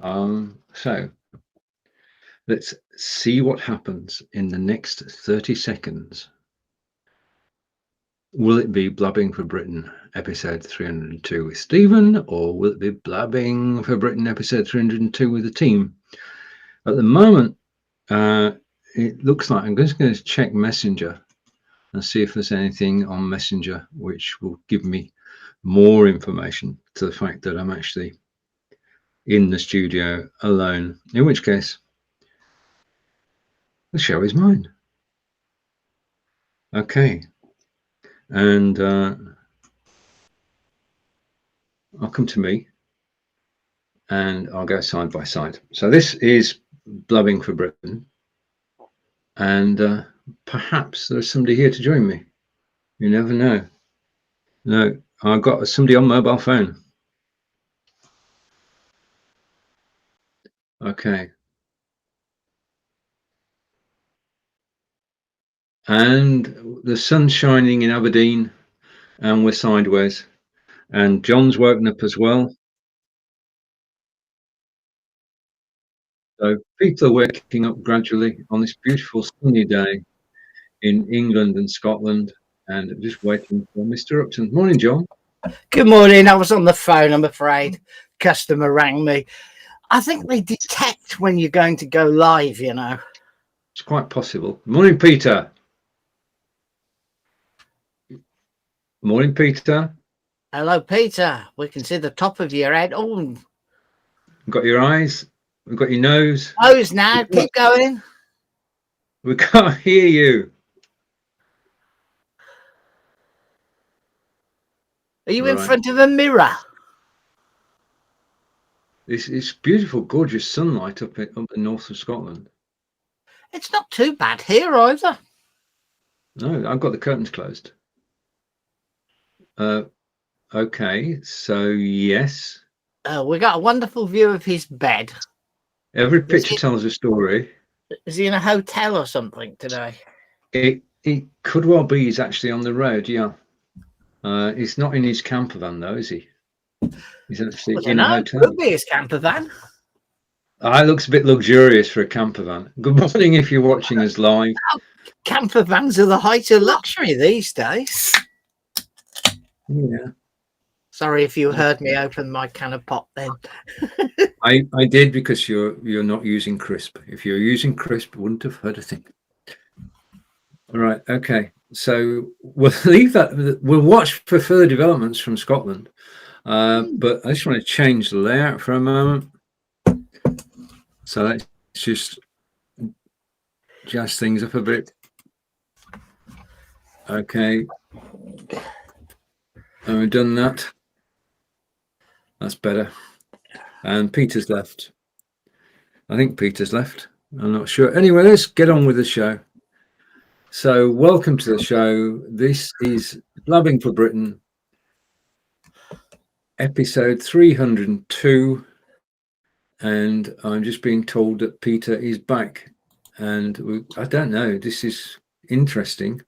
So let's see what happens in the next 30 seconds. Will it be Blabbing for Britain, episode 302 with Stephen, or will it be Blabbing for Britain, episode 302 with the team? At the moment, it looks like I'm just going to check Messenger and see if there's anything on Messenger which will give me more information to the fact that I'm actually in the studio alone, in which case the show is mine. Okay, and I'll come to me and I'll go side by side. So this is Blabbing for Britain, and perhaps there's somebody here to join me. You never know. No, I've got somebody on mobile phone. Okay. And the sun's shining in Aberdeen and we're sideways. And John's woken up as well. So people are waking up gradually on this beautiful sunny day in England and Scotland, and just waiting for Mr. Upton. Morning, John. Good morning. I was on the phone, I'm afraid. Customer rang me. I think they detect when you're going to go live, you know. It's quite possible. Morning, Peter. Morning, Peter. Hello, Peter. We can see the top of your head. Oh, We've got your eyes. We've got your nose. nose now. Keep going. We can't hear you. Are you in front of a mirror? It's beautiful, gorgeous sunlight up in the north of Scotland. It's not too bad here either. No, I've got the curtains closed. Okay, so yes. We got a wonderful view of his bed. Every picture tells a story. Is he in a hotel or something today? It could well be he's actually on the road, yeah. He's not in his camper van though, is he? He's actually in a hotel. Could be his camper van. It looks a bit luxurious for a camper van. Good morning if you're watching us live. Camper vans are the height of luxury these days. Yeah. Sorry if you heard me open my can of pop then. I did, because you're not using crisp. If you're using crisp, I wouldn't have heard a thing. All right, okay. So we'll leave that. We'll watch for further developments from Scotland. But I just want to change the layout for a moment. So let's just jazz things up a bit. Okay. And we've done that. That's better. And Peter's left. I think Peter's left. I'm not sure. Anyway, let's get on with the show. So welcome to the show. This is Blabbing for Britain, episode 302. And I'm just being told that Peter is back. And I don't know. This is interesting.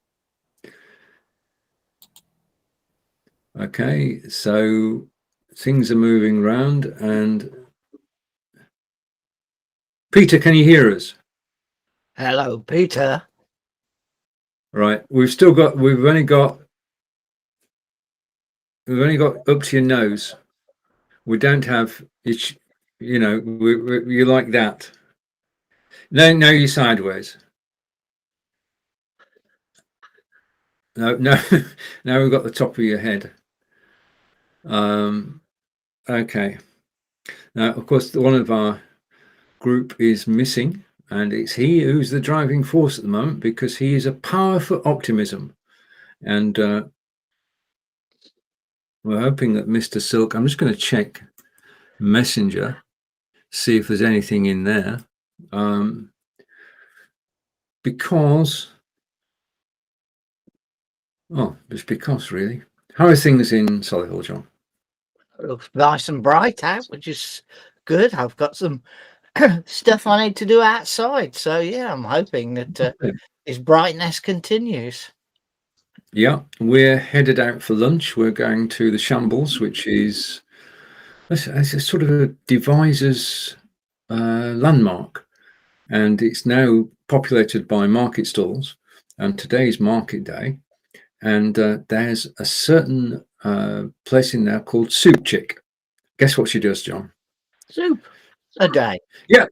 Okay, so things are moving around, and Peter, can you hear us? Hello, Peter. Right, we've only got up to your nose. We don't have it, you know, you're like that. No, you're sideways. No, now we've got the top of your head. Okay. Now, of course, one of our group is missing, and it's he who's the driving force at the moment, because he is a power for optimism. And we're hoping that Mr. Silk, I'm just going to check Messenger, see if there's anything in there. Because really. How are things in Solihull, John? It looks nice and bright out, which is good. I've got some stuff I need to do outside. So, yeah, I'm hoping that his brightness continues. Yeah, we're headed out for lunch. We're going to the Shambles, which is a sort of a deviser's landmark, and it's now populated by market stalls. And today's market day, and there's a certain place in there called Soup Chick. Guess what she does, John? Soup a day. Yeah,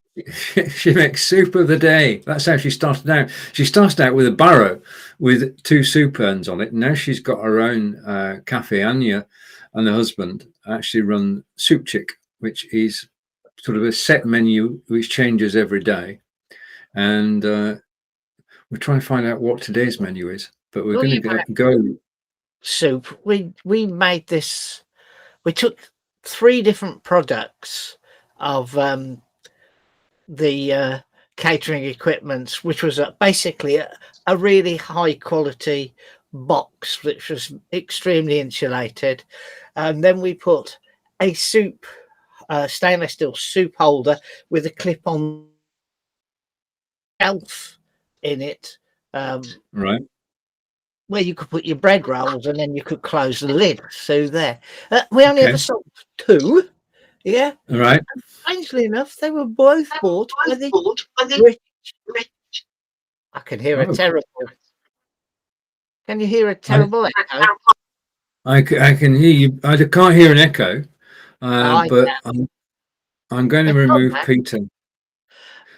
she makes soup of the day. That's how she started out. She started out with a barrow with 2 soup urns on it. Now she's got her own cafe. Anya and her husband actually run Soup Chick, which is sort of a set menu which changes every day. And we're trying to find out what today's menu is, but we're going to go. Soup. We made this. We took 3 different products of the catering equipment, which was basically a really high quality box, which was extremely insulated. And then we put a soup, stainless steel soup holder with a clip on shelf in it. Right. Where you could put your bread rolls and then you could close the lid. So there. We only ever sold 2. Yeah. All right. And strangely enough, they were both bought by the British. I can hear a terrible. Can you hear a terrible echo? I can hear you. I can't hear an echo, but I'm going to remove Peter.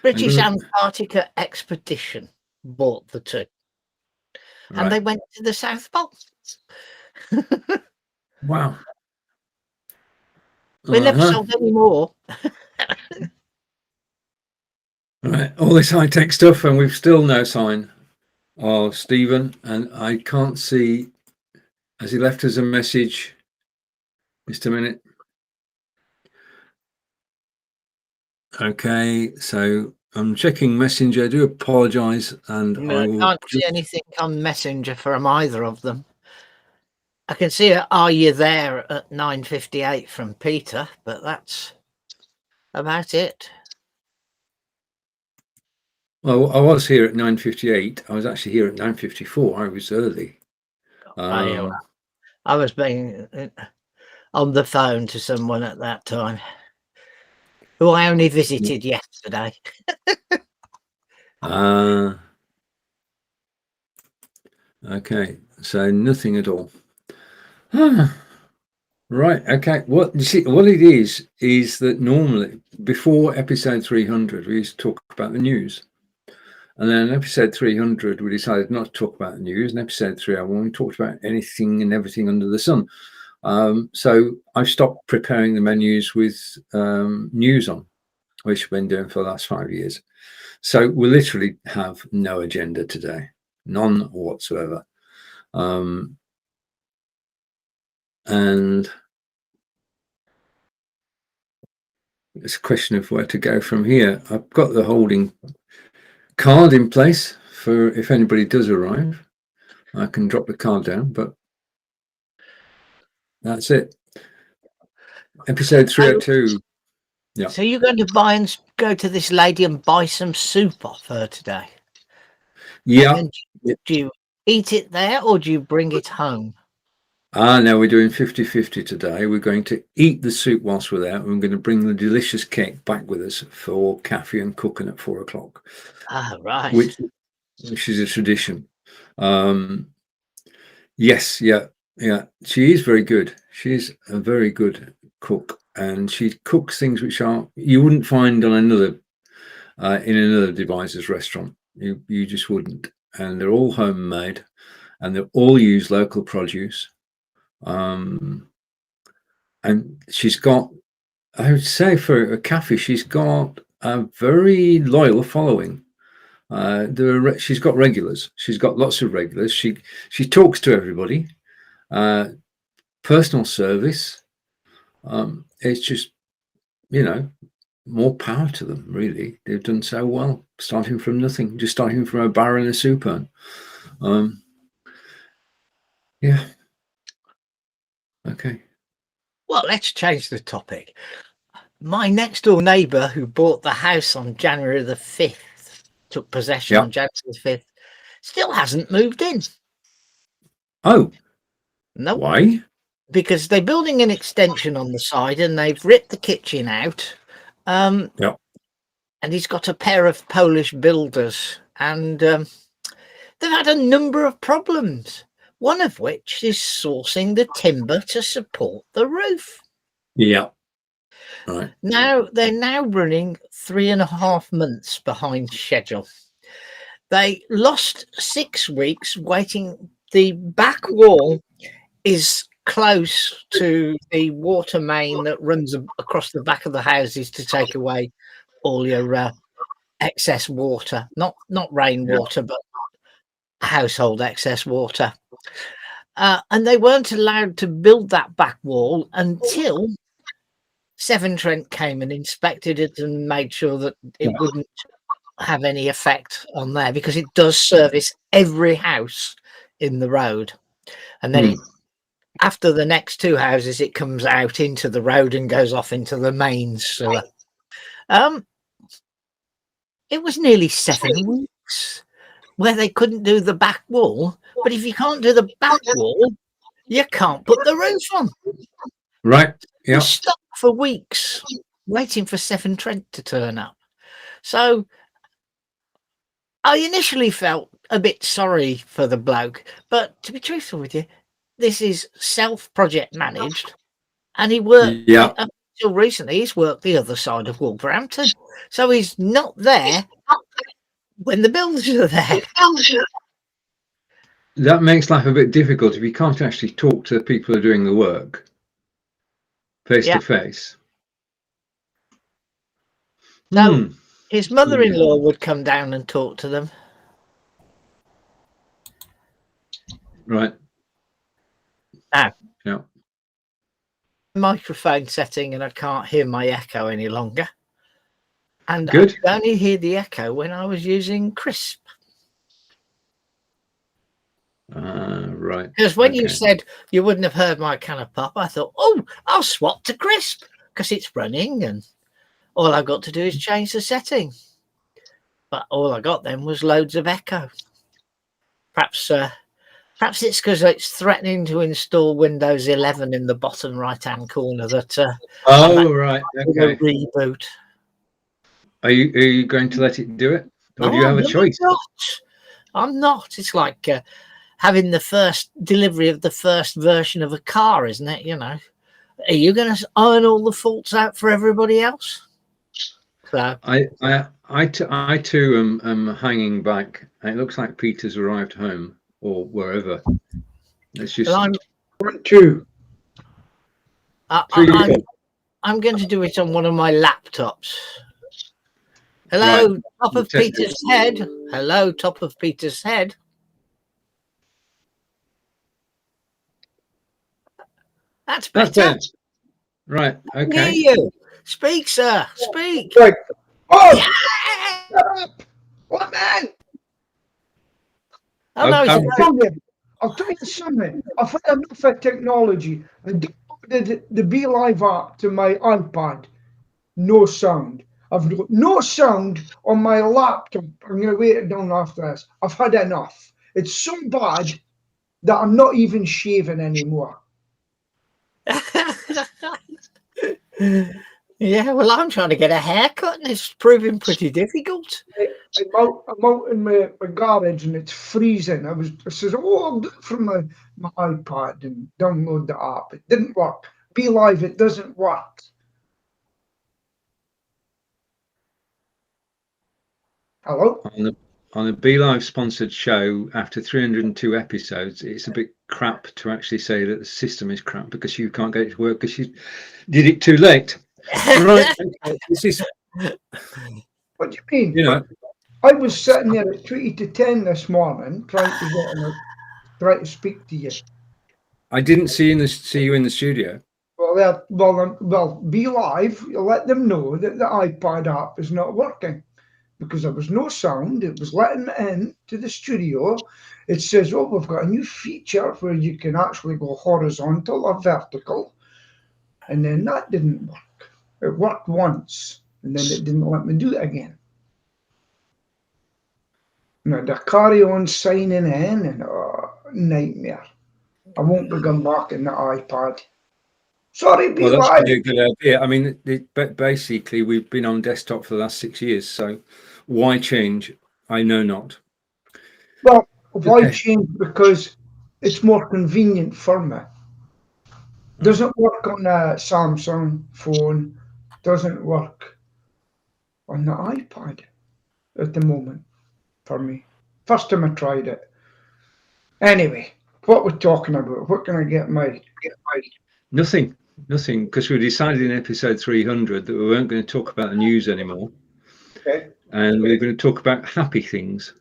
British Antarctica Expedition bought the 2. And they went to the South Pole. Wow. We never sold any more. Right, all this high-tech stuff, and we've still no sign of Stephen, and I can't see. Has he left us a message? Just a minute. Okay, so I'm checking Messenger. I do apologise, and I can't see anything on Messenger from either of them. I can see "Are you there?" at 9:58 from Peter, but that's about it. Well, I was here at 9:58. I was actually here at 9:54. I was early. I was being on the phone to someone at that time, who I only visited yesterday. Okay, so nothing at all. Right. Okay. What you see, what it is that normally before episode 300, we used to talk about the news, and then episode 300, we decided not to talk about the news. And episode 301, we talked about anything and everything under the sun. So I've stopped preparing the menus with news on, which I've been doing for the last 5 years. So we literally have no agenda today, none whatsoever. And it's a question of where to go from here. I've got the holding card in place for if anybody does arrive. I can drop the card down, but that's it. Episode 302. Yeah. So you're going to buy and go to this lady and buy some soup off her today? Yeah. Do you eat it there or do you bring it home? No, we're doing 50-50 today. We're going to eat the soup whilst we're there. We're going to bring the delicious cake back with us for Kathy and cooking at 4 o'clock. Ah, right. Which is a tradition. Yes, yeah. She is very good. She's a very good cook, and she cooks things which you wouldn't find on another in another deviser's restaurant. You just wouldn't. And they're all homemade, and they all use local produce. And she's got, I would say, for a cafe, she's got a very loyal following. She's got regulars. She's got lots of regulars. She talks to everybody. Personal service. It's just, more power to them. Really, they've done so well, starting from nothing, just starting from a barrel and a soup urn. Yeah. Okay. Well, let's change the topic. My next door neighbour, who bought the house on January the 5th, took possession on January the 5th, still hasn't moved in. Oh. No. Why? Because they're building an extension on the side and they've ripped the kitchen out. and he's got a pair of Polish builders, and they've had a number of problems. One of which is sourcing the timber to support the roof. Yeah. Right. Now they're running 3.5 months behind schedule. They lost 6 weeks waiting. The back wall is close to the water main that runs across the back of the houses to take away all your excess water, not rainwater, but household excess water. And they weren't allowed to build that back wall until Severn Trent came and inspected it and made sure that it wouldn't have any effect on there, because it does service every house in the road. And then after the next 2 houses, it comes out into the road and goes off into the main sewer. It was nearly 7 weeks where they couldn't do the back wall. But if you can't do the back wall, you can't put the roof on. Right. Yeah. We're stuck for weeks waiting for Severn Trent to turn up. So I initially felt a bit sorry for the bloke, but to be truthful with you, this is self-project managed, and he worked up until recently. He's worked the other side of Wolverhampton, so he's not there when the builders are there. That makes life a bit difficult if you can't actually talk to the people who are doing the work face to face. So his mother-in-law would come down and talk to them. Right. Now, yeah. Microphone setting, and I can't hear my echo any longer. And Good. I could only hear the echo when I was using Crisp. Right. Because when you said you wouldn't have heard my can of pop, I thought, oh, I'll swap to Crisp because it's running and all I've got to do is change the setting. But all I got then was loads of echo. Perhaps it's because it's threatening to install Windows 11 in the bottom right-hand corner that right. Okay. Reboot. Are you going to let it do it? Or do you have a choice? I'm not. It's like having the first delivery of the first version of a car, isn't it? You know, are you going to iron all the faults out for everybody else? So I too am hanging back. It looks like Peter's arrived home or wherever. Let's just. I'm 2. I'm going to do it on one of my laptops. Hello, right. Top of Peter's head. Hello, top of Peter's head. That's better. Right. Okay. I hear you. Speak, sir. Speak. Right. Oh! Yeah! Shut up! What, man? Oh, no, I'll tell you something. I've had enough of technology. I downloaded the Be Live app to my iPad. No sound. I've got no sound on my laptop. I'm going to wait it down after this. I've had enough. It's so bad that I'm not even shaving anymore. Yeah, well, I'm trying to get a haircut and it's proving pretty difficult. I'm out in my garage and it's freezing. I said, I'll do it from my iPad and download the app. It didn't work. Be Live, it doesn't work. Hello? On a Be Live sponsored show, after 302 episodes, it's a bit crap to actually say that the system is crap because you can't get it to work because you did it too late. Right. This is. What do you mean? You know, I was sitting there at 20 to 10 this morning trying to speak to you. I didn't see you in the studio. Well, Be Live, you let them know that the iPad app is not working because there was no sound. It was letting me in to the studio. It says, oh, we've got a new feature where you can actually go horizontal or vertical. And then that didn't work. It worked once, and then it didn't let me do it again. Now, to carry on signing in, and nightmare. I won't be going back in the iPad. Sorry, be Well, that's live. probably a good idea. I mean, but basically, we've been on desktop for the last 6 years, so why change? I know not. Well, why Okay. change? Because it's more convenient for me. Doesn't work on a Samsung phone. Doesn't work on the iPad at the moment for me. First time I tried it. Anyway, what we're talking about? What can I get my? Nothing, because we decided in episode 300 that we weren't going to talk about the news anymore, Okay. and we were going to talk about happy things.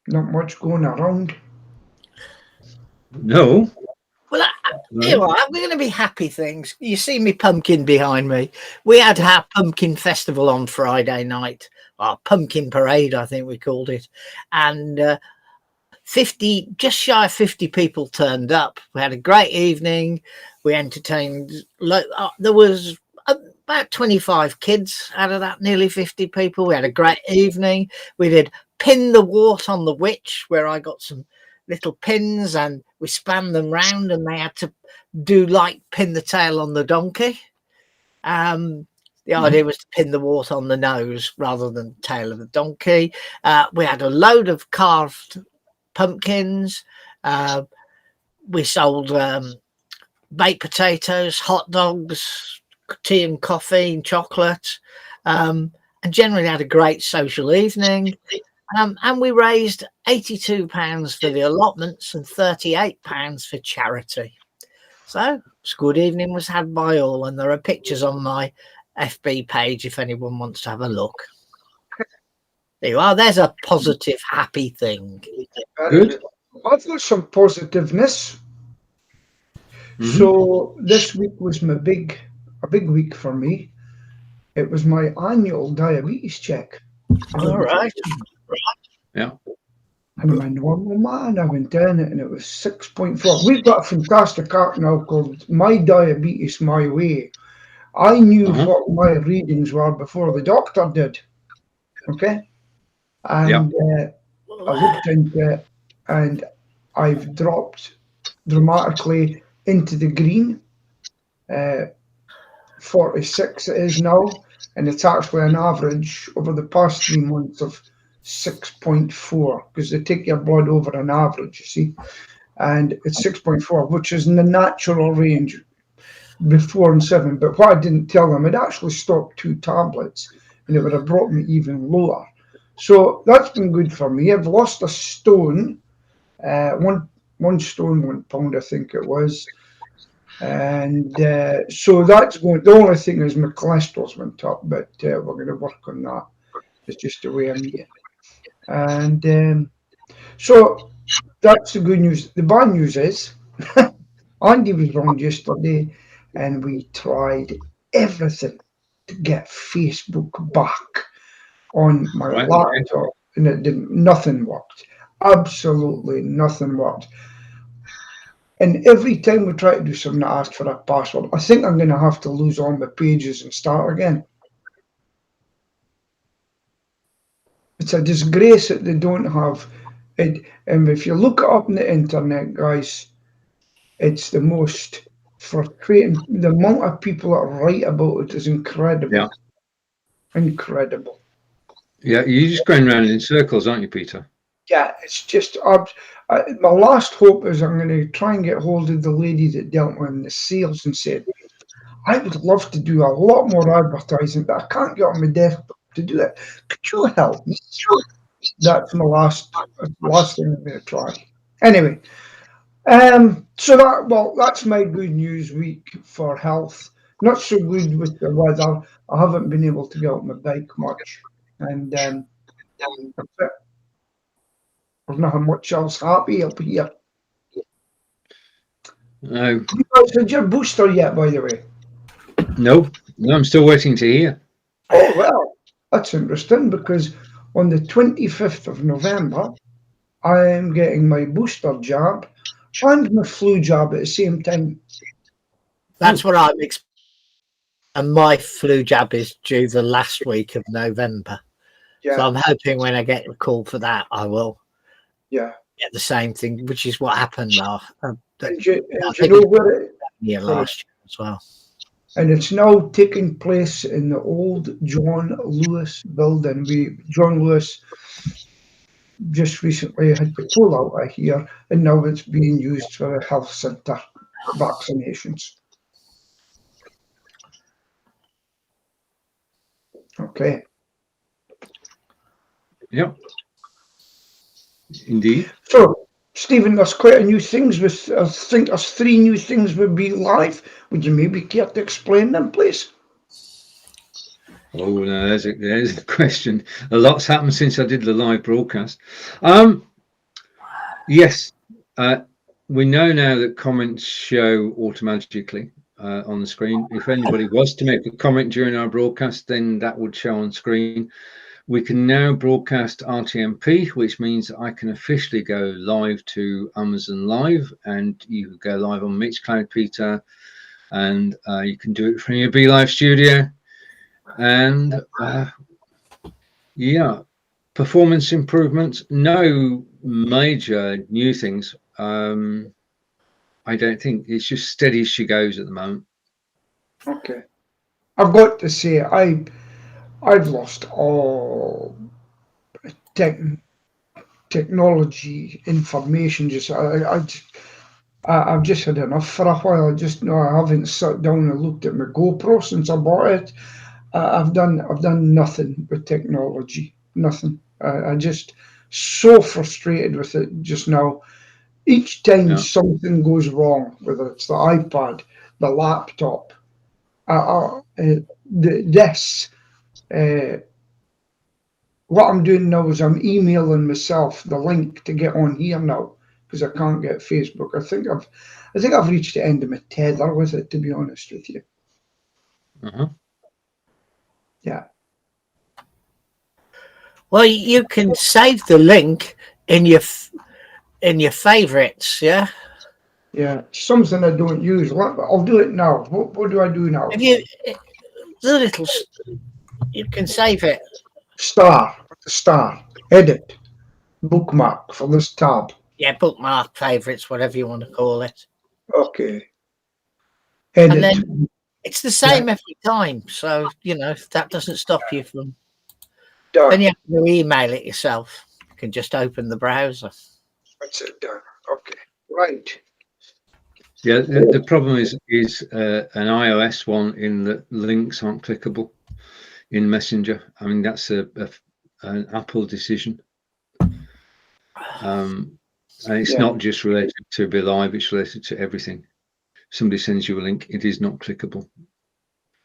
Not much going around. No. Well, No. you know, we're going to be happy things. You see me pumpkin behind me. We had our pumpkin festival on Friday night, our pumpkin parade, I think we called it, and 50, just shy of 50 people turned up. We had a great evening. We entertained. There was about 25 kids out of that, nearly 50 people. We had a great evening. We did pin the wart on the witch, where I got some little pins and we span them round, and they had to do like pin the tail on the donkey. The idea was to pin the wart on the nose rather than tail of the donkey. We had a load of carved pumpkins. We sold baked potatoes, hot dogs, tea and coffee and chocolate, and generally had a great social evening. And we raised £82 for the allotments and £38 for charity. So it's a good evening was had by all, and there are pictures on my FB page if anyone wants to have a look. There you are. There's a positive, happy thing. Good. I've got some positiveness. So this week was a big week for me. It was my annual diabetes check. All right. Yeah. And I'm a normal man. I went in and it was 6.4. We've got a fantastic app now called My Diabetes My Way. I knew what my readings were before the doctor did. Okay? And I looked into it and I've dropped dramatically into the green. 46 it is now, and it's actually an average over the past 3 months of 6.4, because they take your blood over an average, you see, and it's 6.4, which is in the natural range before and 7. But what I didn't tell them, it actually stopped 2 tablets and it would have brought me even lower. So that's been good for me. I've lost a stone, one stone, 1 pound I think it was. And so that's going. The only thing is my cholesterol's went up, but we're going to work on that. It's just the way I'm eating. And so that's the good news. The bad news is Andy was wrong yesterday, and we tried everything to get Facebook back on my laptop, and it didn't. Nothing worked. Absolutely nothing worked. And every time we try to do something that asks for a password, I think I'm going to have to lose all my pages and start again. It's a disgrace that they don't have it. And if you look it up on the internet, guys, it's the most frustrating. The amount of people that write about it is incredible. Yeah. Incredible. Yeah, you're just going around in circles, aren't you, Peter? Yeah, it's just my last hope is I'm going to try and get hold of the lady that dealt with the sales and said, I would love to do a lot more advertising, but I can't get on my desktop to do it. Could you help me? That's my last thing I'm going to try. Anyway, so that's my good news week for health. Not so good with the weather. I haven't been able to get out my bike much, and that's it. There's not much else happy up here. No. You guys had your booster yet, by the way? No, I'm still waiting to hear. Oh, well, that's interesting because on the 25th of November, I am getting my booster jab and my flu jab at the same time. That's what I'm expecting. And my flu jab is due the last week of November. Yeah. So I'm hoping when I get a call for that, I will. Yeah. get the same thing, which is what happened now. And you know where it, Year last year as well. and it's now taking place in the old John Lewis building. John Lewis just recently had to pull out of here, and now it's being used for a health centre vaccinations. Okay. Yep. Indeed. So, Stephen, there's quite a new things with. I think there's 3 new things will be live. Would you maybe care to explain them, please? Oh no, there's a question. A lot's happened since I did the live broadcast. Yes, we know now that comments show automatically on the screen. If anybody was to make a comment during our broadcast, then that would show on screen. We can now broadcast RTMP, which means I can officially go live to Amazon Live, and you go live on Mixcloud, Peter, and you can do it from your BeLive studio. And yeah, performance improvements, no major new things. I don't think. It's just steady as she goes at the moment. Okay. I've got to say, I've lost all technology information. I've just had enough for a while. I haven't sat down and looked at my GoPro since I bought it. I've done nothing with technology. Nothing. I just so frustrated with it just now. Each time something goes wrong, whether it's the iPad, the laptop, what I'm doing now is I'm emailing myself the link to get on here now because I can't get Facebook. I think I've reached the end of my tether with it, to be honest with you. Yeah. Well, you can save the link in your favorites, yeah. Yeah, something I don't use. I'll do it now. What do I do now? You can save it. Star, edit, bookmark for this tab. Yeah, bookmark, favorites, whatever you want to call it. Okay. Edit. And then it's the same every time, so that doesn't stop you from. Done. Then you have to email it yourself. You can just open the browser. That's it, done. Okay, right. Yeah, the problem is an iOS one in that links aren't clickable in Messenger. I mean, that's an Apple decision. And it's not just related to BeLive, it's related to everything. Somebody sends you a link, it is not clickable.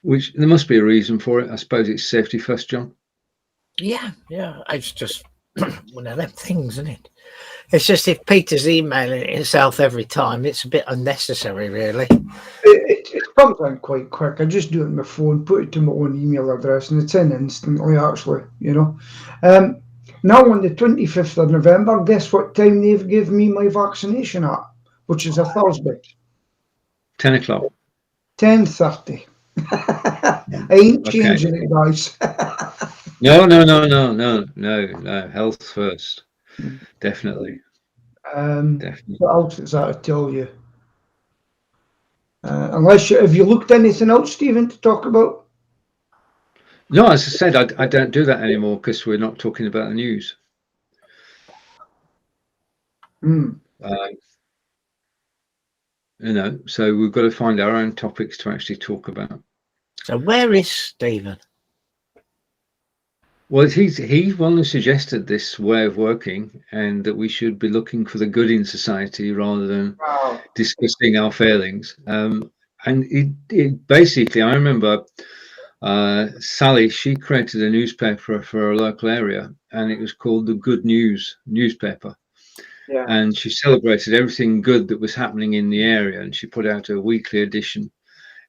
Which there must be a reason for it. I suppose it's safety first, John. Yeah. It's just one of them things, isn't it? It's just if Peter's emailing it himself every time, it's a bit unnecessary, really. It comes in quite quick. I just do it on my phone, put it to my own email address, and it's in instantly, actually, Now, on the 25th of November, guess what time they've given me my vaccination at, which is a Thursday? 10 o'clock. 10:30. I ain't changing it, guys. No. Health first. Definitely. Definitely. What else is that to tell you? Have you looked anything else, Stephen, to talk about? No, as I said, I don't do that anymore because we're not talking about the news. So we've got to find our own topics to actually talk about. So where is Stephen? Well, he only suggested this way of working, and that we should be looking for the good in society rather than discussing our failings. And it basically, I remember Sally, she created a newspaper for a local area, and it was called the Good News newspaper. Yeah. And she celebrated everything good that was happening in the area, and she put out a weekly edition.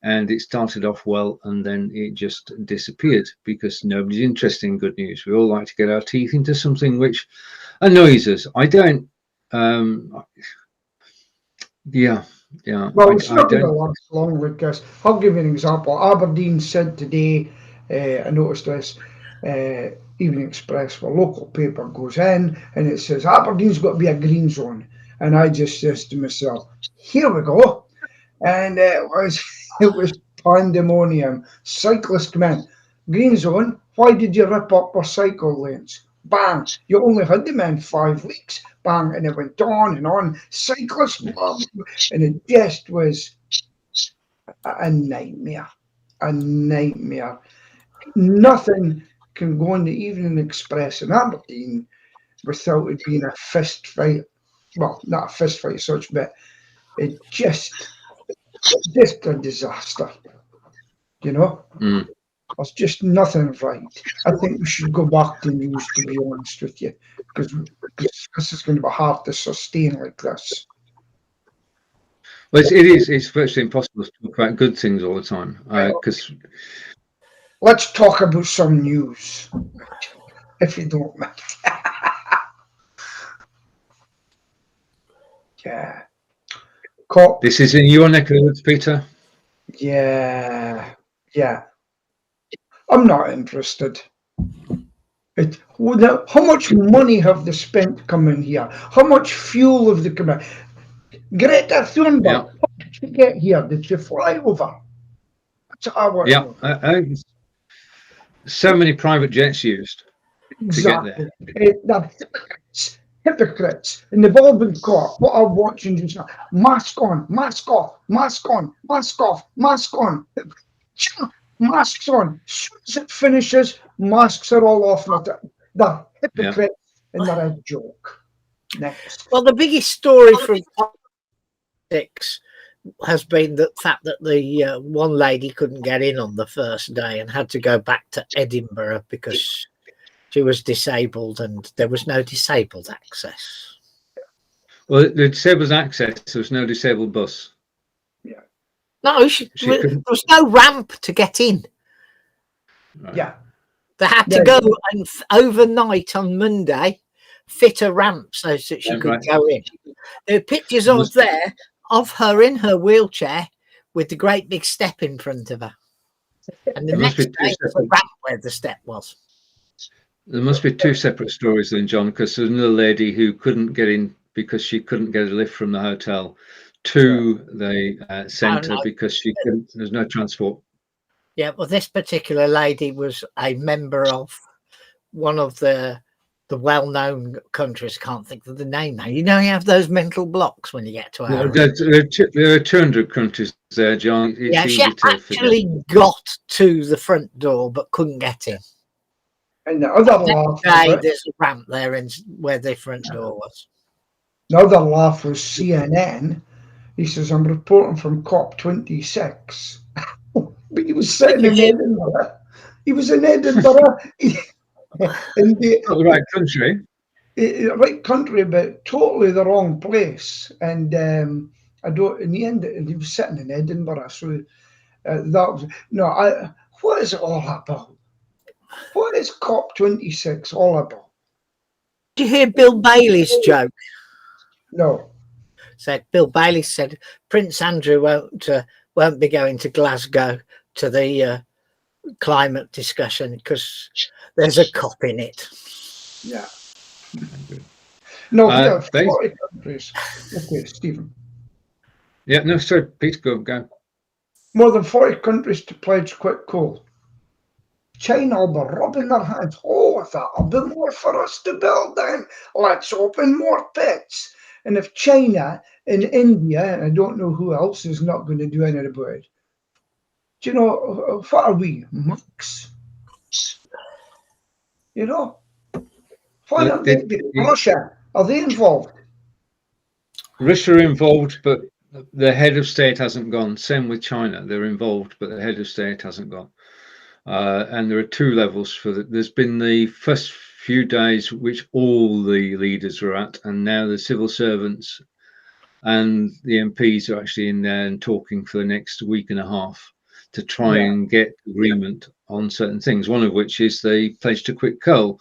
And it started off well, and then it just disappeared because nobody's interested in good news. We all like to get our teeth into something which annoys us. I don't. Well, it's not going to last long, because I'll give you an example. Aberdeen said today, I noticed this, Evening Express, our local paper, goes in and it says Aberdeen's got to be a green zone, and I just says to myself, here we go. And it was pandemonium. Cyclists come in, green zone. Why did you rip up our cycle lanes? Bang! You only had them in 5 weeks. Bang! And it went on and on. Cyclists, and it just was a nightmare. A nightmare. Nothing can go in the Evening Express in Aberdeen without it being a fist fight. Well, not a fist fight as such, but it just a disaster. You know, there's just nothing right. I think we should go back to news, to be honest with you, because this is going to be hard to sustain like this. Well, it's virtually impossible to talk about good things all the time, because let's talk about some news, if you don't mind. Yeah. This is in your neck of the woods, Peter. Yeah. I'm not interested. How much money have they spent coming here? How much fuel have they come in? Greta Thunberg, how did you get here? Did you fly over? That's what I want to know. So many private jets used to get there. They're hypocrites, and they've all been caught. What I'm watching just now: mask on, mask off, mask on, mask off, mask on, masks on. As soon as it finishes, masks are all off. They're hypocrites, and they're a joke. Next. Well, the biggest story from politics has been the fact that the one lady couldn't get in on the first day and had to go back to Edinburgh because she was disabled and there was no disabled access. Well, the disabled access, there was no disabled bus. Yeah. No, there was no ramp to get in. Right. Yeah. They had to go and overnight on Monday fit a ramp so that she could go in. There are pictures of there of her in her wheelchair with the great big step in front of her. And the next day was a ramp where the step was. There must be two separate stories then, John, because there's another lady who couldn't get in because she couldn't get a lift from the hotel to the centre because she couldn't. There's no transport. Yeah, well, this particular lady was a member of one of the well-known countries. Can't think of the name now. You know, you have those mental blocks when you get to our. There are 200 countries there, John. It's she actually got to the front door but couldn't get in. And the other laugh, there's a ramp there in where the front door was. The other laugh was CNN. He says, "I'm reporting from COP26." But he was sitting in Edinburgh. He was in Edinburgh. In the right country. Right country, but totally the wrong place. And in the end, he was sitting in Edinburgh. So that was what is it all about? What is COP26 all about? Did you hear Bill Bailey's joke? No. Bill Bailey said Prince Andrew won't be going to Glasgow to the climate discussion because there's a COP in it. Yeah. No, 40 countries. Okay, Stephen. Yeah, no, sorry, Pete, go. More than 40 countries to pledge quit coal. China will be rubbing their hands. Oh, that'll be more for us to build then. Let's open more pits. And if China and India, and I don't know who else is not going to do anything about it, do you know, what are we, monks? You know? Why don't Russia, are they involved? Russia are involved, but the head of state hasn't gone. Same with China. They're involved, but the head of state hasn't gone. And there are two levels for that. There's been the first few days which all the leaders were at, and now the civil servants and the MPs are actually in there and talking for the next week and a half to try and get agreement on certain things, one of which is the pledge to quit coal.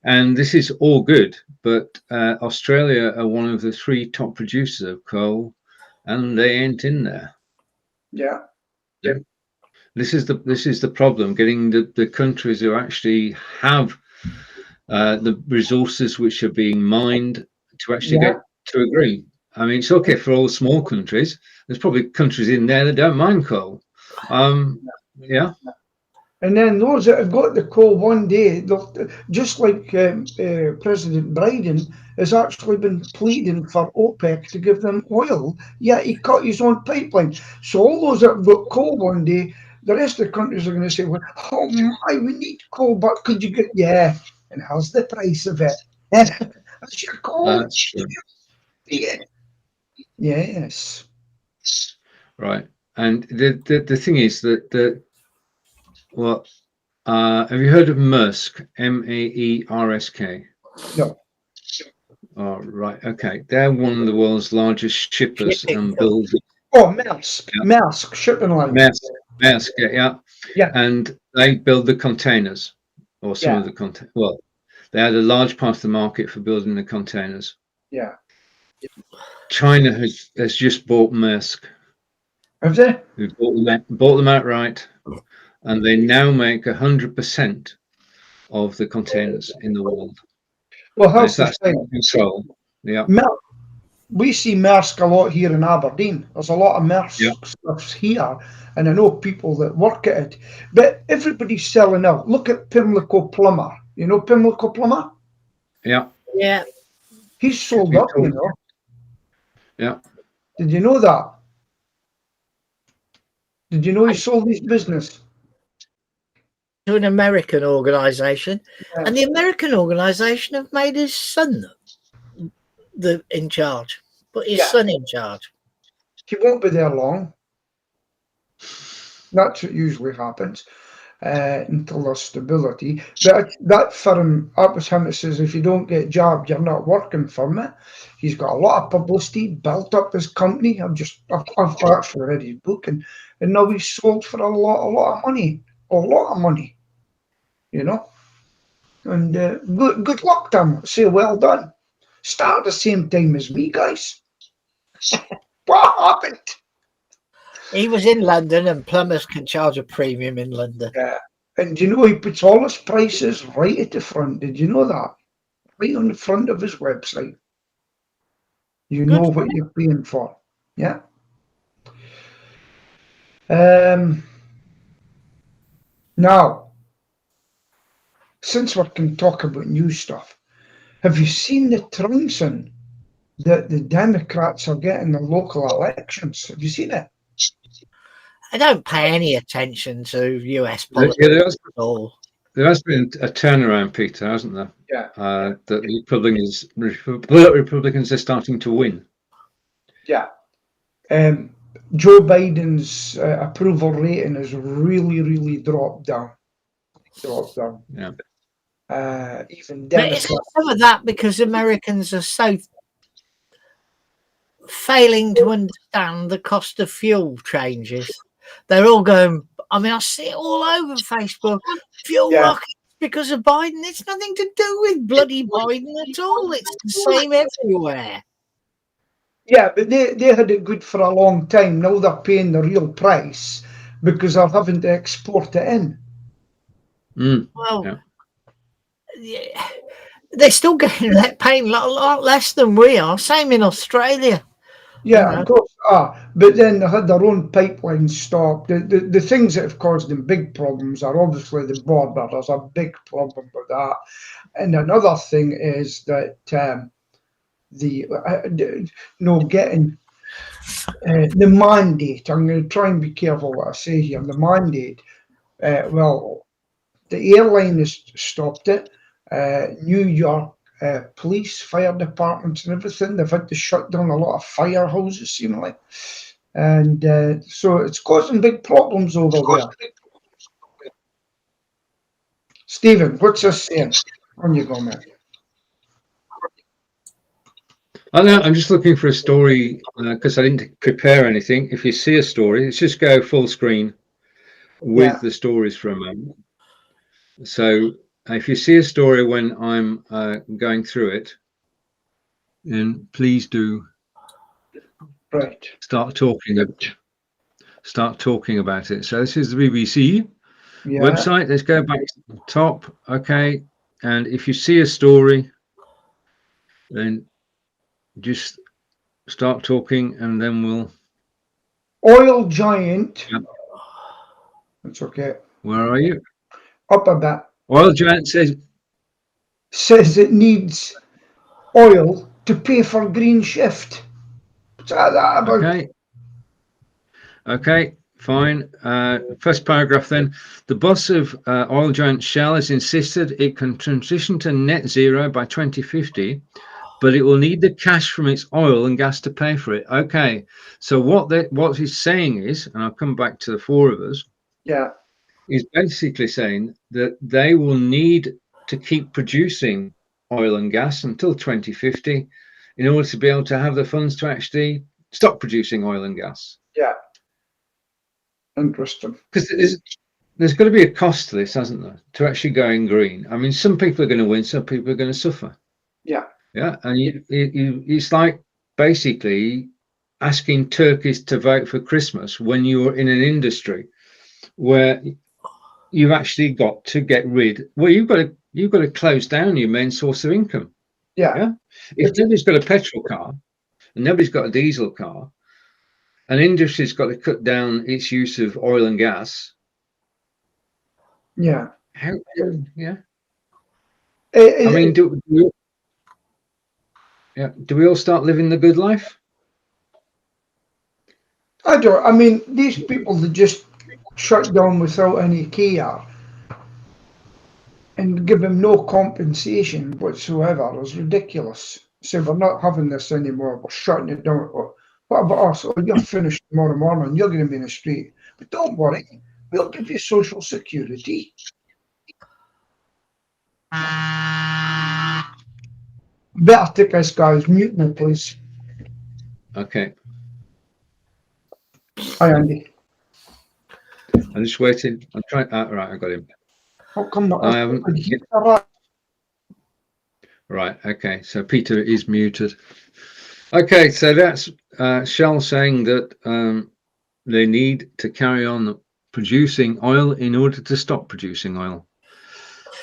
And this is all good, but Australia are one of the 3 top producers of coal, and they ain't in there. Yeah. This is the problem: getting the countries who actually have the resources which are being mined to actually Yeah. get to agree. I mean, it's okay for all small countries. There's probably countries in there that don't mine coal. Yeah. And then those that have got the coal one day, just like President Biden has actually been pleading for OPEC to give them oil, yet he cut his own pipeline. So all those that have got coal one day, the rest of the countries are going to say, well, oh my, we need coal, but could you get, yeah, and how's the price of it? That's your coal. That's true. Yeah. Yes. Right. And the thing is that well, have you heard of Maersk? Maersk? No. Oh, right. Okay. They're one of the world's largest shippers Shipping and company. builders. Oh, Maersk shipping line. Maersk, yeah. Yeah. And they build the containers, or some Yeah. of the containers. Well, they had a large part of the market for building the containers. Yeah. China has just bought Maersk. Have they? Who bought them outright, and they now make 100% of the containers in the world. Well, And how's it's the that thing? control. Yeah. We see Maersk a lot here in Aberdeen. There's a lot of Maersk stuffs here, and I know people that work at it. But everybody's selling out. Look at Pimlico Plumber. You know Pimlico Plumber? Yeah. Yeah. He's sold up, you know. Yeah. Did you know that? Did you know he sold his business? To an American organisation, Yeah. and the American organisation have made his son in charge, put his son in charge. He won't be there long. That's what usually happens until there's stability. But that firm, that was him that says, if you don't get job, you're not working for me. He's got a lot of publicity, built up his company. I've actually read his book, and now he's sold for a lot of money, you know. And good luck to him. Say well done. Start the same time as me, guys. What happened? He was in London, and plumbers can charge a premium in London. Yeah. And you know, he puts all his prices right at the front. Did you know that? Right on the front of his website. You know what you're paying for. Yeah. Now, since we can talk about new stuff, have you seen the trouncing that the Democrats are getting in the local elections? Have you seen it? I don't pay any attention to US Yeah, politics at all. there has been a turnaround, Peter, hasn't there? Yeah. That Republicans are starting to win. Yeah. Joe Biden's approval rating has really dropped down. Yeah. Even But it's Democrats. some of that because Americans are so failing to understand the cost of fuel changes. They're all going, I mean, I see it all over Facebook. Fuel rockets because of Biden. It's nothing to do with bloody Biden at all. It's the same everywhere. Yeah, but they had it good for a long time. Now they're paying the real price because they're having to export it in. Well, yeah, they're still getting paying a lot less than we are. Same in Australia. Yeah, of course. But then they had their own pipelines stopped. The things that have caused them big problems are obviously the border. There's a big problem with that. And another thing is that getting the mandate. I'm going to try and be careful what I say here. The mandate. Well, the airline has stopped it. New York police, fire departments, and everything. They've had to shut down a lot of firehouses, seemingly, and so it's causing big problems over there. Stephen, what's this saying? On you go, man. I know. I'm just looking for a story because I didn't prepare anything. If you see a story, let's just go full screen with the stories for a moment. So if you see a story when I'm going through it, then please do start talking. start talking about it. So this is the BBC Yeah. website. Let's go back to the top. Okay. And if you see a story, then just start talking and then we'll... Oil giant. Yep. That's okay. Where are you? Up a bit. Oil giant Says it needs oil to pay for green shift. What's that about? Okay, fine. First paragraph then. The boss of oil giant Shell has insisted it can transition to net zero by 2050, but it will need the cash from its oil and gas to pay for it. Okay, so what he's saying is, and I'll come back to the four of us, Yeah. is basically saying that they will need to keep producing oil and gas until 2050 in order to be able to have the funds to actually stop producing oil and gas. Yeah. Interesting. Because there's got to be a cost to this, hasn't there, to actually going green? I mean, some people are going to win, some people are going to suffer. Yeah. Yeah, and it's like basically asking turkeys to vote for Christmas when you're in an industry where you've actually got to get rid. Well, you've got to close down your main source of income. Yeah. Yeah. If nobody's got a petrol car and nobody's got a diesel car, and industry's got to cut down its use of oil and gas. Yeah. How? Yeah. I mean, do we all start living the good life? I mean, these people that just shut down without any care and give them no compensation whatsoever is ridiculous. So we're not having this anymore. We're shutting it down. What about us? Oh, you're finished tomorrow morning. You're going to be in the street. But don't worry. We'll give you social security. Better take this guy's mute me, please. Okay. Hi, Andy. I'm just waiting. I'm trying. Right, I got him. How come not? I haven't. Right. Okay. So Peter is muted. Okay. So that's Shell saying that they need to carry on producing oil in order to stop producing oil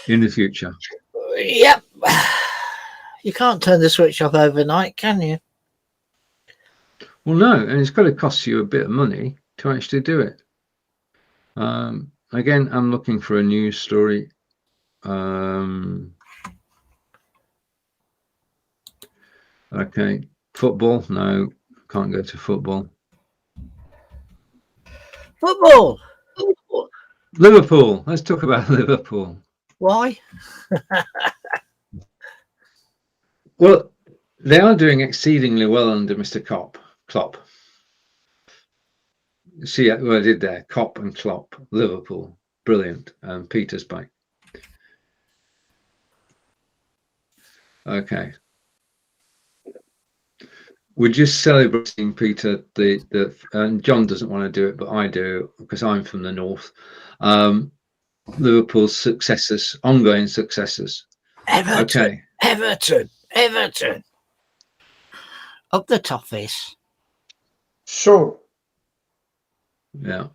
in the future. Yep. You can't turn the switch off overnight, can you? Well, no, and it's got to cost you a bit of money to actually do it. Again, I'm looking for a news story. Okay, football. No, can't go to football. Football. Liverpool. Let's talk about Liverpool. Why? Well, they are doing exceedingly well under Mr. Klopp. See what I did there? Klopp and Klopp. Liverpool. Brilliant. Peter's back. Okay. We're just celebrating, Peter, and John doesn't want to do it, but I do because I'm from the north. Liverpool's successes, ongoing successes. Everton. Okay. Everton. Up the toffees. So. Yeah.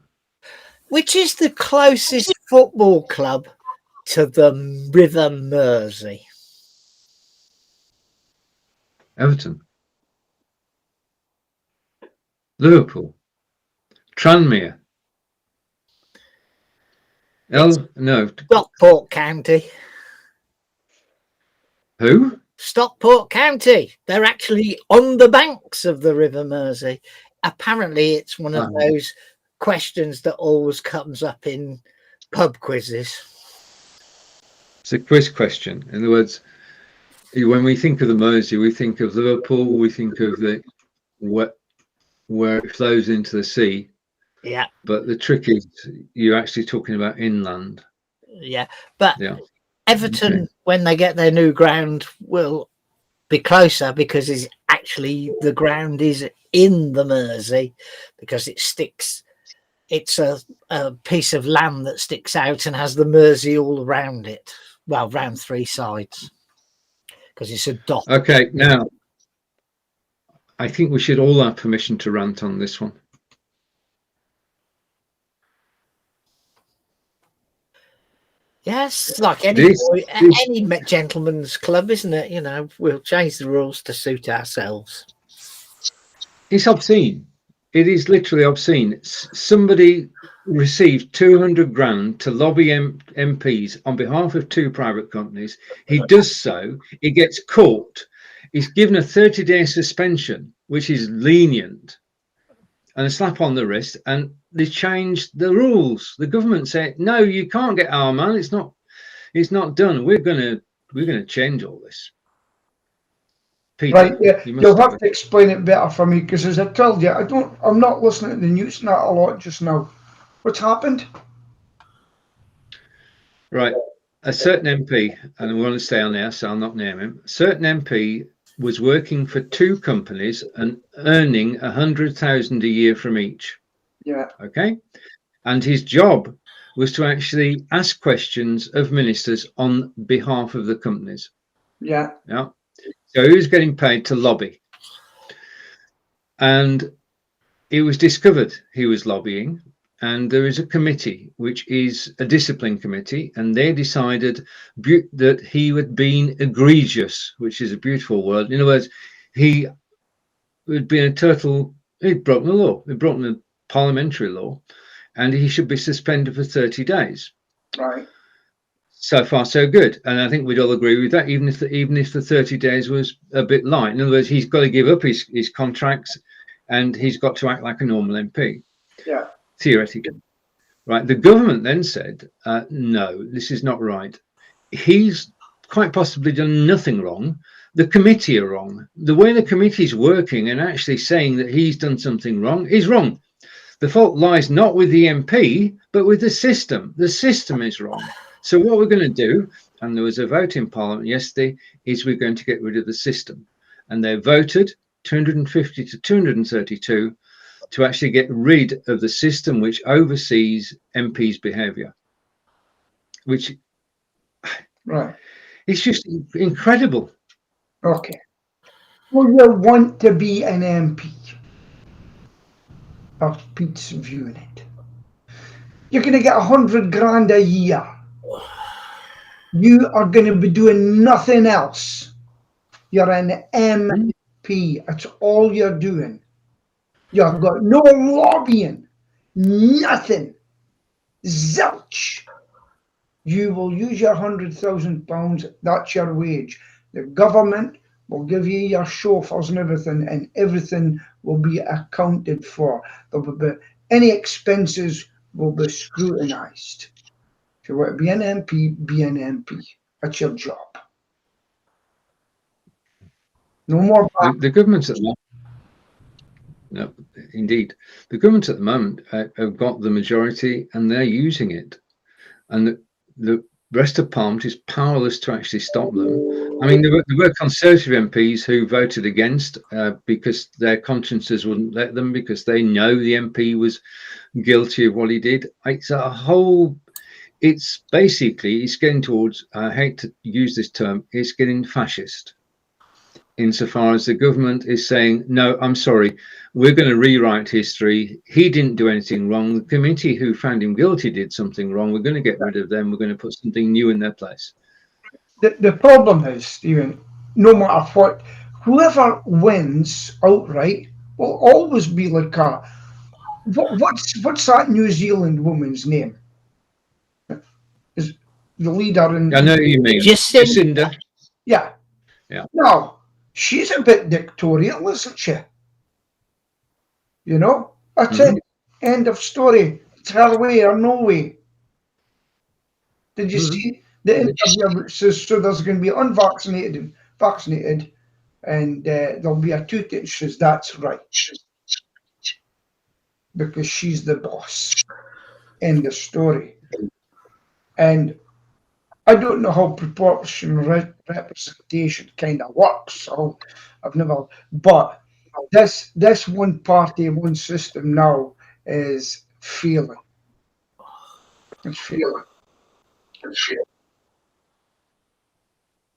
Which is the closest football club to the River Mersey? Everton. Liverpool. Tranmere. No. Stockport County. Who? Stockport County. They're actually on the banks of the River Mersey. Apparently, it's one of those questions that always comes up in pub quizzes. It's a quiz question. In other words, when we think of the Mersey, we think of Liverpool, we think of where it flows into the sea. Yeah. But the trick is you're actually talking about inland. Yeah. But yeah. Everton, when they get their new ground, will be closer because the ground is in the Mersey because it sticks. It's a piece of land that sticks out and has the Mersey all around it. Well, round three sides because it's a dot. Okay, now I think we should all have permission to rant on this one. Yes, like any This, boy, this any gentleman's club, isn't it? You know, we'll change the rules to suit ourselves. it's obscene. It is literally obscene. Somebody received 200 grand to lobby MPs on behalf of 2 private companies. He does so. He gets caught. He's given a 30-day suspension, which is lenient, and a slap on the wrist. And they changed the rules. The government said, "No, you can't get our man. It's not done. We're gonna change all this." Peter, Right, yeah, you must you'll have to explain it better for me because, as I told you, I'm not listening to the news not a lot just now. What's happened? Right. A certain MP, and I want to stay on there, so I'll not name him. A certain MP was working for 2 companies and earning 100,000 a year from each. Yeah, Okay. And his job was to actually ask questions of ministers on behalf of the companies. yeah, Yeah. So he was getting paid to lobby. And it was discovered he was lobbying. And there is a committee, which is a discipline committee, and they decided that he had been egregious, which is a beautiful word. In other words, he had been he'd broken the law, he'd broken the parliamentary law, and he should be suspended for 30 days. right. So far, so good. And I think we'd all agree with that, even if the 30 days was a bit light. In other words, he's got to give up his contracts, and he's got to act like a normal MP. Yeah. Theoretically, right? The government then said, no, this is not right. He's quite possibly done nothing wrong. The committee are wrong. The way the committee's working and actually saying that he's done something wrong is wrong. The fault lies not with the MP, but with the system. The system is wrong. So what we're going to do, and there was a vote in Parliament yesterday, is we're going to get rid of the system. And they voted 250 to 232 to actually get rid of the system which oversees MPs' behaviour, which Right. it's just incredible. Okay. Well, you want to be an MP. That's Pete's view in it. You're going to get 100 grand a year. You are going to be doing nothing else. You're an MP. That's all you're doing. You've got no lobbying, nothing. Zilch. You will use your £100,000. That's your wage. The government will give you your chauffeurs and everything will be accounted for. There'll be any expenses will be scrutinised. If you want to be an MP, be an MP. That's your job. No more. The governments at the moment, no, indeed, the governments at the moment have got the majority and they're using it, and the rest of Parliament is powerless to actually stop them. I mean, there were Conservative MPs who voted against because their consciences wouldn't let them, because they know the MP was guilty of what he did. It's basically, it's getting towards, I hate to use this term, it's getting fascist. Insofar as the government is saying, no, I'm sorry, we're going to rewrite history. He didn't do anything wrong. The committee who found him guilty did something wrong. We're going to get rid of them. We're going to put something new in their place. The problem is, Stephen, no matter what, whoever wins outright will always be like a, what's that New Zealand woman's name? Is the leader in... I know what you mean. Jacinda. Yeah. Yeah. No, she's a bit dictatorial, isn't she? You know? That's it. End of story. It's her way or no way. Did you see the interview which says, so there's going to be unvaccinated and vaccinated, and there'll be a two that says that's right. Because she's the boss. End of story. And I don't know how proportional representation kind of works. So I've never, but this one party, one system now is failing. It's failing.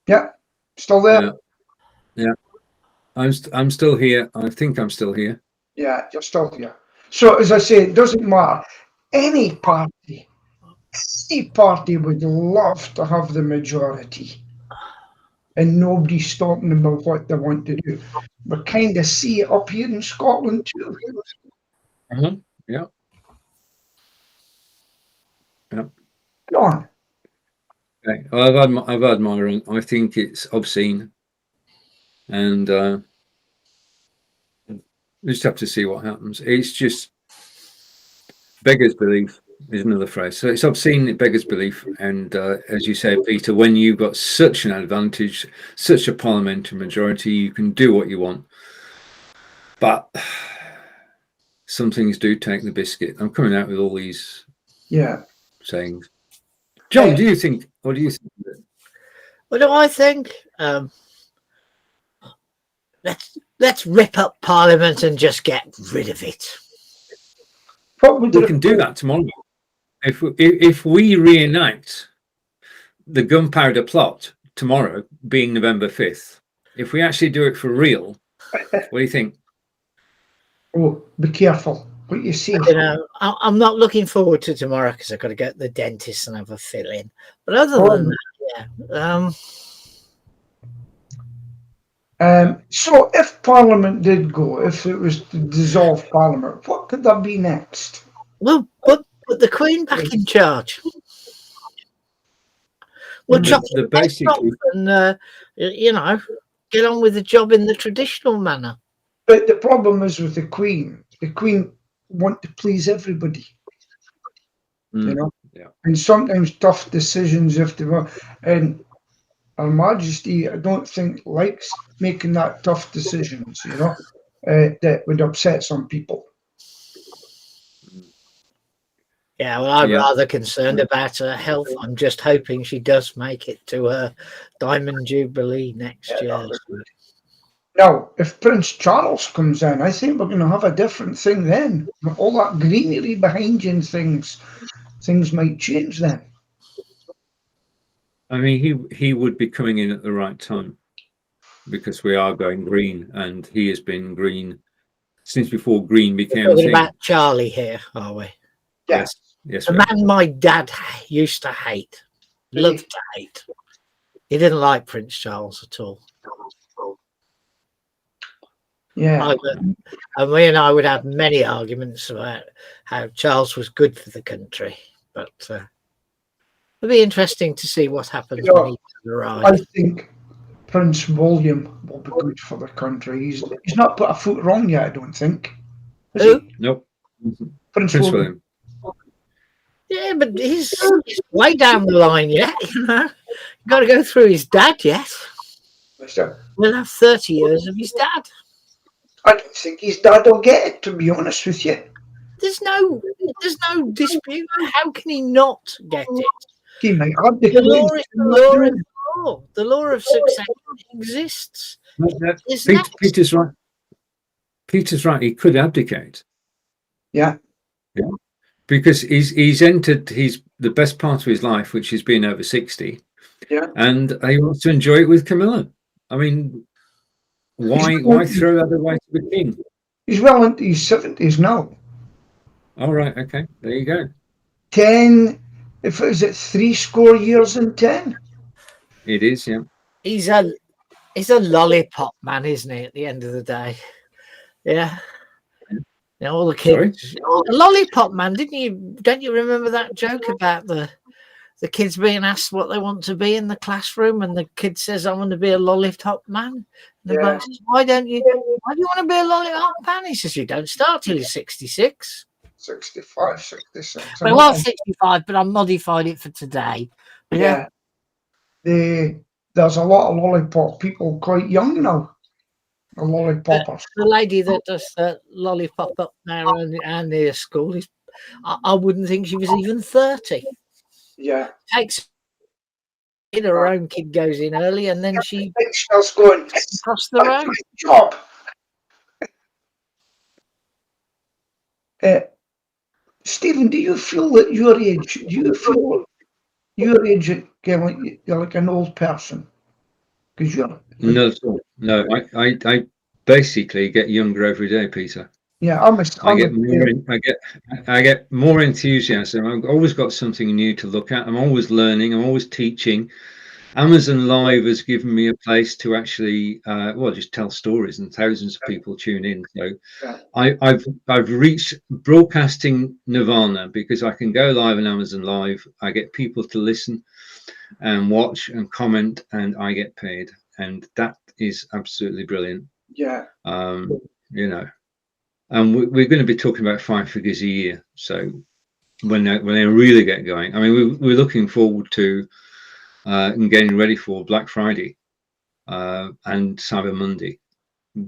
Yeah, still there. Yeah. I'm still here. I think I'm still here. Yeah, you're still here. So as I say, it doesn't matter. Any party, Any party would love to have the majority, and nobody's stopping them about what they want to do. We kind of see it up here in Scotland too. Yeah. Yeah. Go on. Okay. Well, I've had my run. I think it's obscene, and we just have to see what happens. It's just beggars belief is another phrase. So it's obscene, it beggars belief, and as you say, Peter, when you've got such an advantage, such a parliamentary majority, you can do what you want. But some things do take the biscuit. I'm coming out with all these sayings. John, do you think? What do you think? What do I think? Let's rip up Parliament and just get rid of it. We can do that tomorrow. If we reenact the gunpowder plot tomorrow, being November 5th, if we actually do it for real, what do you think? Oh, be careful what you see. You know, I'm not looking forward to tomorrow because I've got to go to the dentist and have a fill in. But other than that, so if Parliament did go, if it was to dissolve Parliament, what could that be next? Well, put the Queen back in charge. We'll chop the basic off and you know, get on with the job in the traditional manner. But the problem is with the Queen want to please everybody. You know, and sometimes tough decisions have to. And Her Majesty, I don't think likes making that tough decisions. You know, that would upset some people. Yeah, well, I'm rather concerned about her health. I'm just hoping she does make it to her Diamond Jubilee next year. Now, if Prince Charles comes in, I think we're going to have a different thing then. All that greenery behind you and things might change then. I mean, he would be coming in at the right time because we are going green, and he has been green since before green became a thing. About Charlie here, are we? Yes. The man my dad used to hate, loved to hate. He didn't like Prince Charles at all. Yeah. And we and I would have many arguments about how Charles was good for the country. But it'll be interesting to see what happens when he arrives. I think Prince William will be good for the country. He's not put a foot wrong yet, I don't think. Who? Nope. Prince William. Yeah, but he's way down the line yet, you know. You've got to go through his dad yet. We'll have 30 years of his dad. I don't think his dad will get it, to be honest with you. There's no dispute. How can he not get it? He might have the law is the law is the law. The law of succession exists. Peter's right. Peter's right. He could abdicate. Yeah. Because he's entered the best part of his life, which is being over 60. Yeah. And he wants to enjoy it with Camilla. I mean, why throw that away to the king? He's well into his 70s now. All right, okay. There you go. 10, if it was at 70 years and 10. It is, yeah. He's a lollipop man, isn't he, at the end of the day? Yeah. You know, all the kids. A lollipop man, don't you remember that joke about the kids being asked what they want to be in the classroom, and the kid says, I want to be a lollipop man. And the bloke says, why do you want to be a lollipop man? He says, you don't start till you're 66. 65, 66. Well, I was 65, but I modified it for today. Yeah. There's a lot of lollipop people quite young now. The lollipoppers. The lady that does the lollipop up now and near school I wouldn't think she was even 30. Yeah. Takes her own kid goes in early, and then she going across the road. Job. Stephen, do you feel that your age? You're like an old person? Because you're no. I basically get younger every day, Peter. Yeah, I get more enthusiasm. I've always got something new to look at. I'm always learning. I'm always teaching. Amazon Live has given me a place to actually, just tell stories, and thousands of people tune in. So I've reached broadcasting nirvana, because I can go live on Amazon Live. I get people to listen and watch and comment, and I get paid, and that is absolutely brilliant. Yeah. You know, and we're going to be talking about 5 figures a year. So when they really get going, I mean, we're looking forward to and getting ready for Black Friday and Cyber Monday,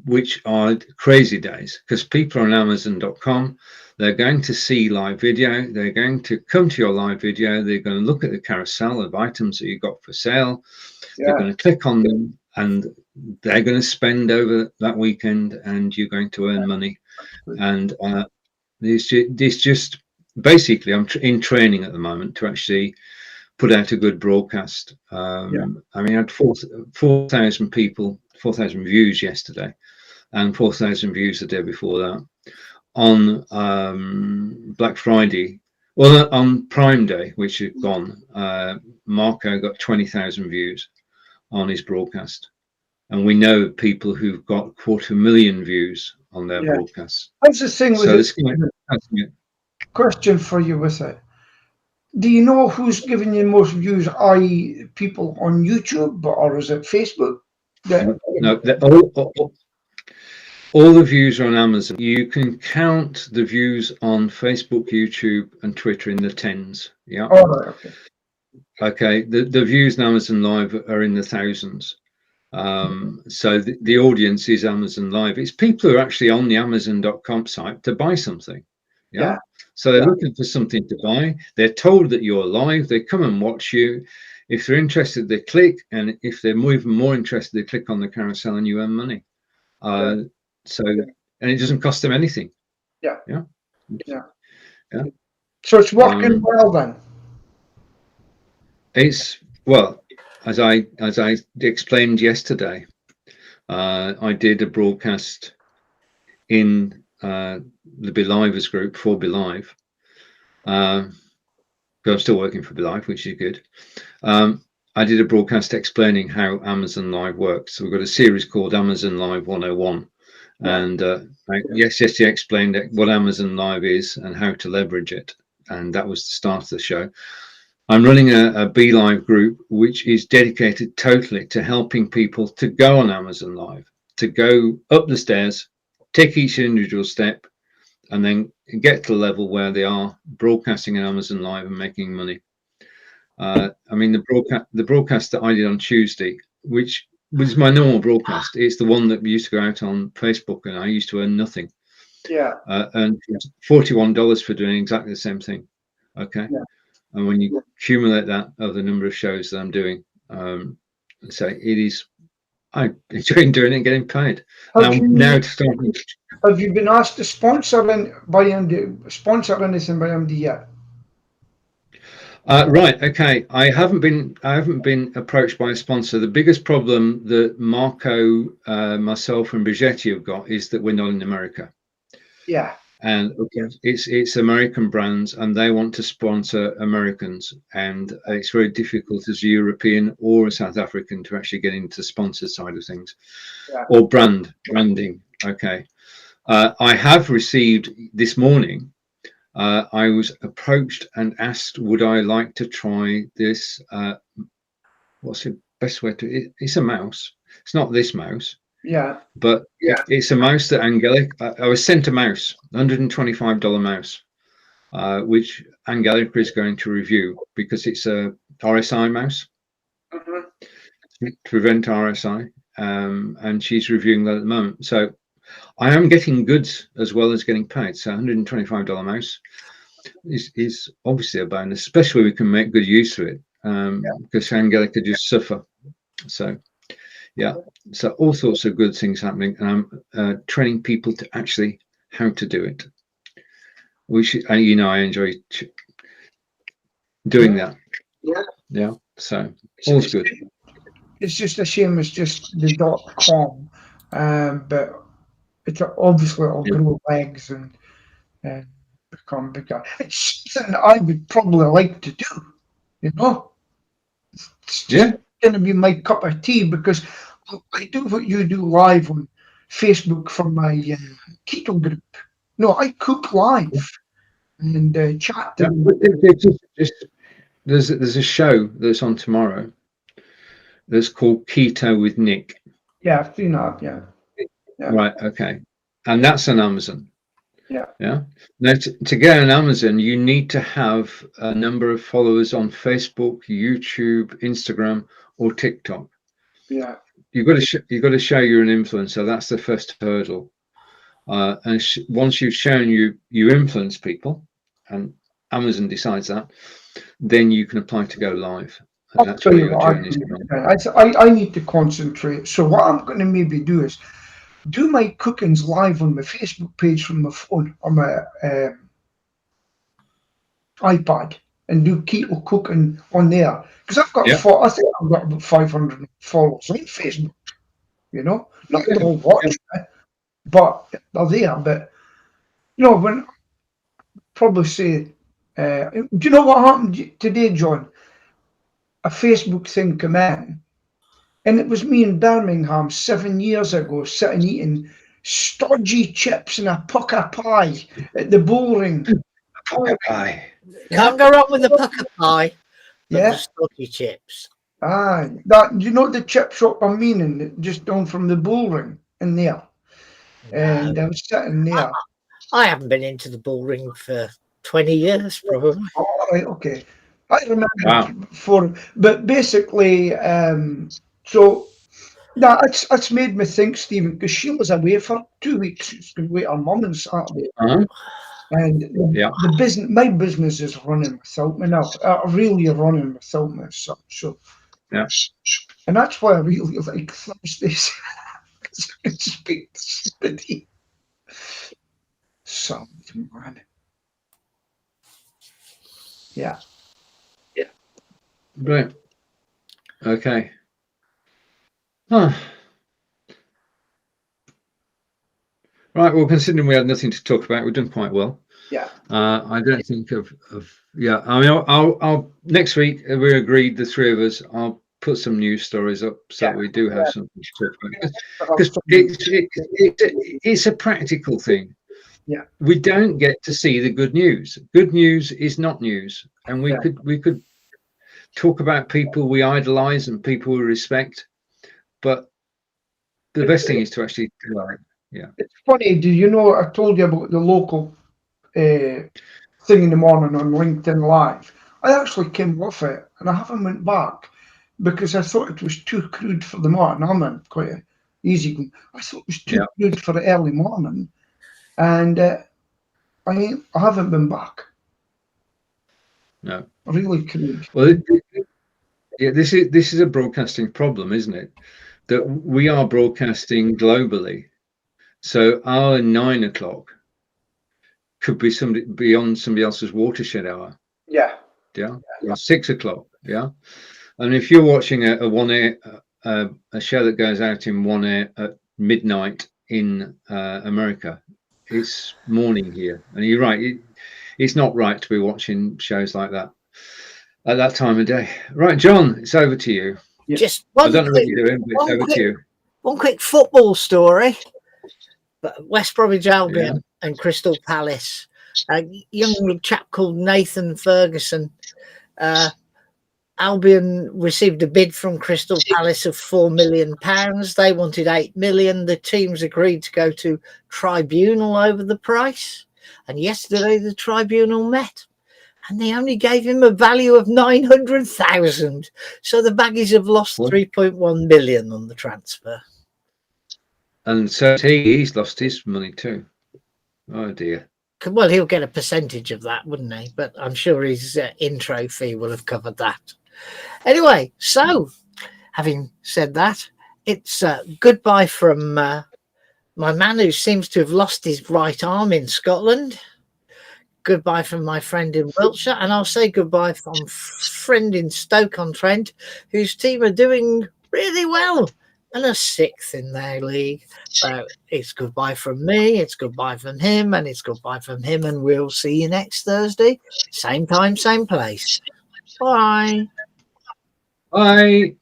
which are crazy days, because people on Amazon.com, they're going to see live video, they're going to come to your live video, they're going to look at the carousel of items that you've got for sale, they're going to click on them, and they're going to spend over that weekend, and you're going to earn money. And this just basically, I'm in training at the moment to actually put out a good broadcast. I mean, I had 4,000 people, 4,000 views yesterday, and 4,000 views the day before that. On Black Friday, well, on Prime Day, which had gone, Marco got 20,000 views on his broadcast. And we know people who've got 250,000 views on their broadcasts. That's the thing with it. Question for you with it. Do you know who's giving you most views, i.e. people on YouTube, or is it Facebook? No, all the views are on Amazon. You can count the views on Facebook, YouTube, and Twitter in the tens. Yeah. Oh, right, okay. Okay. The views on Amazon Live are in the thousands. So the audience is Amazon Live. It's people who are actually on the Amazon.com site to buy something. Yeah. So they're looking for something to buy. They're told that you're live. They come and watch you. If they're interested, they click, and if they're even more interested, they click on the carousel, and you earn money. And it doesn't cost them anything. Yeah. Yeah. So it's working well then. It's as I explained yesterday, I did a broadcast in the Belivers group for Belive. I'm still working for Belive, which is good. I did a broadcast explaining how Amazon Live works. So we've got a series called Amazon Live 101. And yesterday I explained what Amazon Live is and how to leverage it. And that was the start of the show. I'm running a BeLive group, which is dedicated totally to helping people to go on Amazon Live, to go up the stairs, take each individual step, and then get to the level where they are broadcasting on Amazon Live and making money. I mean, the broadcast that I did on Tuesday, which was my normal broadcast, it's the one that used to go out on Facebook, and I used to earn nothing. And $41 for doing exactly the same thing. Okay. And when you accumulate that over the number of shows that I'm doing, so it is, I enjoy doing it and getting paid. Have you been asked to sponsor anything by MD yet? Right. Okay. I haven't been approached by a sponsor. The biggest problem that Marco, myself, and Brigetti have got is that we're not in America. Yeah. And it's American brands, and they want to sponsor Americans, and it's very difficult as a European or a South African to actually get into the sponsor side of things, or branding. Okay. I have received this morning. I was approached and asked, would I like to try this? What's the best way to? It's a mouse. It's not this mouse. Yeah. But it's a mouse that Angelica. I was sent a mouse, $125 mouse, which Angelica is going to review because it's a RSI mouse to prevent RSI, and she's reviewing that at the moment. So I am getting goods as well as getting paid. So $125 mouse is obviously a bonus, especially we can make good use of it, because Angelica just suffer. So. Yeah, so all sorts of good things happening, and I'm training people to actually how to do it. We should, I enjoy doing that. Yeah. So all's good. It's just a shame it's just the .com, but it's obviously it'll Yeah. grow legs and become bigger. It's something that I would probably like to do, you know. It's just Yeah. going to be my cup of tea because I do what you do live on Facebook for my keto group. No, I cook live and chat to Yeah. them. But there's a show that's on tomorrow that's called Keto with Nick. Yeah, I've seen that. Yeah, yeah, Right. Okay. And that's on Amazon. yeah, Yeah. Now, to get on Amazon, you need to have a number of followers on Facebook, YouTube, Instagram, or TikTok. yeah. You've got to show you're an influencer. That's the first hurdle. And once you've shown you influence people, and Amazon decides that, then you can apply to go live, and I'll that's tell where you your what I journey is do. going. I need to concentrate. So what I'm going to maybe do is do my cookings live on my Facebook page from my phone or my iPad and do keto cooking on there because Yeah. I think I've got about 500 followers on Facebook. You know, not that they'll Yeah. watch me, but they're there. But you know, when probably say, do you know what happened today, John? A Facebook thing came in, and it was me in Birmingham 7 years ago, sitting eating stodgy chips and a pucker pie at the bowling. Bye. Yeah, Can't go wrong with the pucker pie, but the yeah. stodgy chips. Ah, that you know the chip shop I'm meaning, just down from the bullring in there, No, and I was sitting there. I haven't been into the bull ring for 20 years, probably. All right, okay. I remember Wow. for, but basically, so that it's made me think, Stephen, because she was away for 2 weeks. She's going away her mum on Saturday, Uh-huh. and Yeah. the business, my business is running without me now. Really running without me, so. Yeah. And that's why I really like Thursdays. Because I can speak to somebody. So, man. Yeah. Brilliant. Okay. Huh. Right. Well, considering we had nothing to talk about, we've done quite well. Yeah. I don't think of yeah. I mean, I'll next week we agreed, the three of us. I'll put some news stories up so Yeah. that we do have something to talk about, I'll because tell you. it's a practical thing. Yeah. We don't get to see the good news. Good news is not news, and we Yeah. could talk about people we idolize and people we respect, but the best thing is to actually do it. Yeah. It's funny. Do you know I told you about the local thing in the morning on LinkedIn Live? I actually came off it and I haven't went back because I thought it was too crude for the morning. I'm in quite a easy going. I thought it was too Yeah. crude for the early morning, and I haven't been back. No. Really crude. Well, yeah, this is a broadcasting problem, isn't it? That we are broadcasting globally, so our 9 o'clock could be somebody beyond somebody else's watershed hour. Yeah. Yeah, or 6 o'clock. Yeah, and if you're watching a one air a show that goes out in one air at midnight in America, it's morning here, and you're right. It's not right to be watching shows like that at that time of day. Right, John, it's over to you. Yeah. Just I don't know what you're doing, but it's over to you. one quick football story. But West Bromwich Albion Yeah. and Crystal Palace. A young chap called Nathan Ferguson. Albion received a bid from Crystal Palace of £4 million. They wanted £8 million. The teams agreed to go to tribunal over the price. And yesterday the tribunal met. And they only gave him a value of 900,000. So the Baggies have lost 3.1 million on the transfer. And so he's lost his money too. Oh dear. Well, he'll get a percentage of that, wouldn't he? But I'm sure his intro fee will have covered that. Anyway, so having said that, it's goodbye from my man who seems to have lost his right arm in Scotland. Goodbye from my friend in Wiltshire, and I'll say goodbye from friend in Stoke-on-Trent, whose team are doing really well. and a 6th in their league. So it's goodbye from me, it's goodbye from him, and it's goodbye from him. And we'll see you next Thursday. Same time, same place. Bye. Bye.